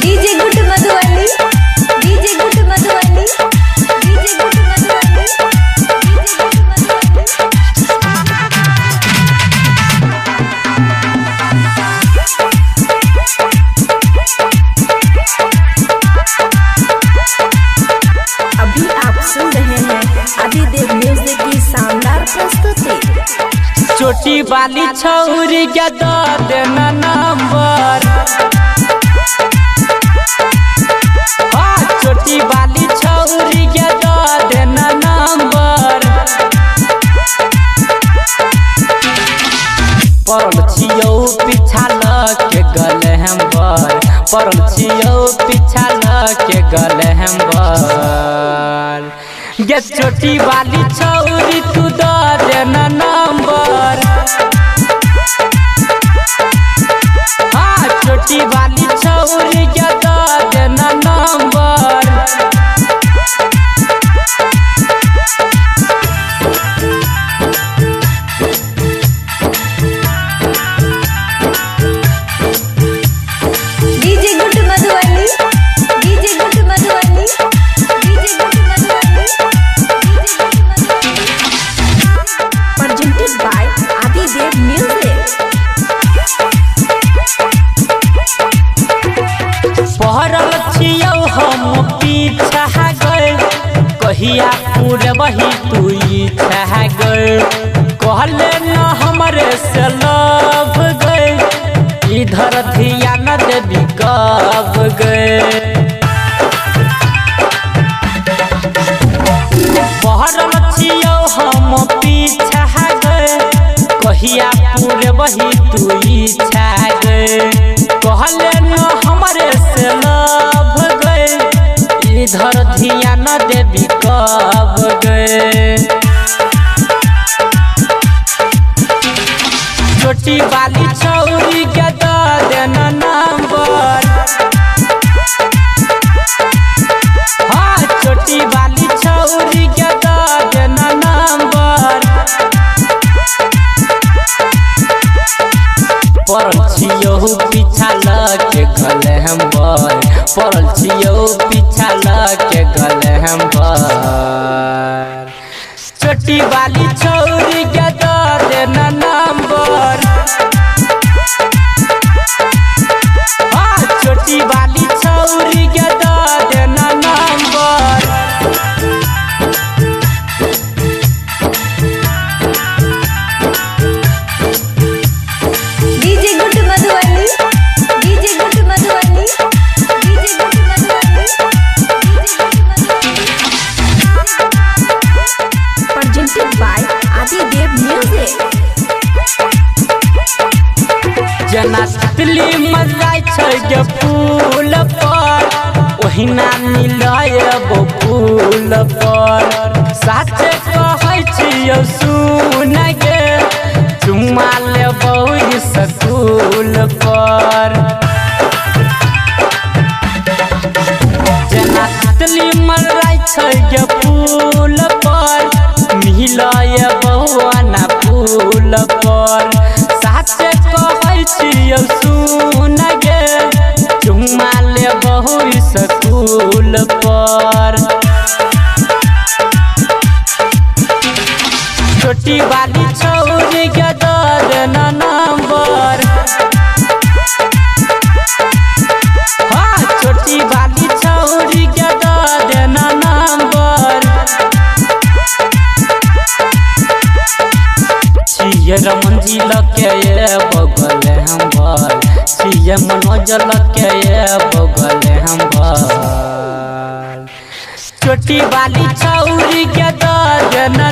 DJ good Madhubani, DJ good Madhubani, DJ good Madhubani, DJ good Madhubani. अभी आप सुन रहे हैं आदिदेव म्यूजिक की शानदार प्रस्तुति। छोटी वाली छौरी के दो देना नंबर। हाँ, छोटी वाली छौरी के दो देना नंबर। पड़ल छियौ पीछा के गले हम बर। पड़ल छियौ पीछा के गले हम बर। ये छोटी वाली छौरी तू दो देना नंबर। हाँ, छोटी वाली छौरी के दो देना number. DJ good Madhubani, DJ good Madhubani, DJ good Madhubani, DJ good Madhubani. Presented by Adidev music. पहरल छियौ हम पीछा गए। कहिया पूरबही तू इच्छा गए। कहले न हमरे से लव गए। इधर ध्यान देवी कब गए। पहरल छियौ हम पीछा गए। कहिया पूरबही तू इच्छा गए। कहले न हमरे से लव गए। इधर ध्यान देवी कब गए। छोटी वाली छौरी के दो देना नंबर। हाँ, छोटी वाली छौरी के दो देना नंबर। पड़ल छियौ पीछा के गले हम बर। पड़ल छियौ पीछा के गले हम बर। छोटी वाली छौरी के दो देना नंबर। हाँ, छोटी वाली छौरी के दो देना number. DJ good Madhubani, DJ good Madhubani, DJ good Madhubani, DJ good Madhubani. Presented by Adidev music. जना तितली मजाई छै गे फूल पर। ओहिना मिलयब फूल पर। साचे कहै छियौ सुन गे। चुम्मा लेबौ स्कूल पर। जना तितली मजाई छै गे फूल पर। मिलयब ना फूल पर। साचे कहै छियौ सुन गे। चुम्मा लेबौ स्कूल पर। छोटी वाली छौरी के दो देना नंबर। हाँ, छोटी वाली छौरी के दो देना नंबर। छिये रमन जी लके ये बगल हम बर। छिये मनोज लके ये बगल हम बर। छोटी वाली छौरी के दो देना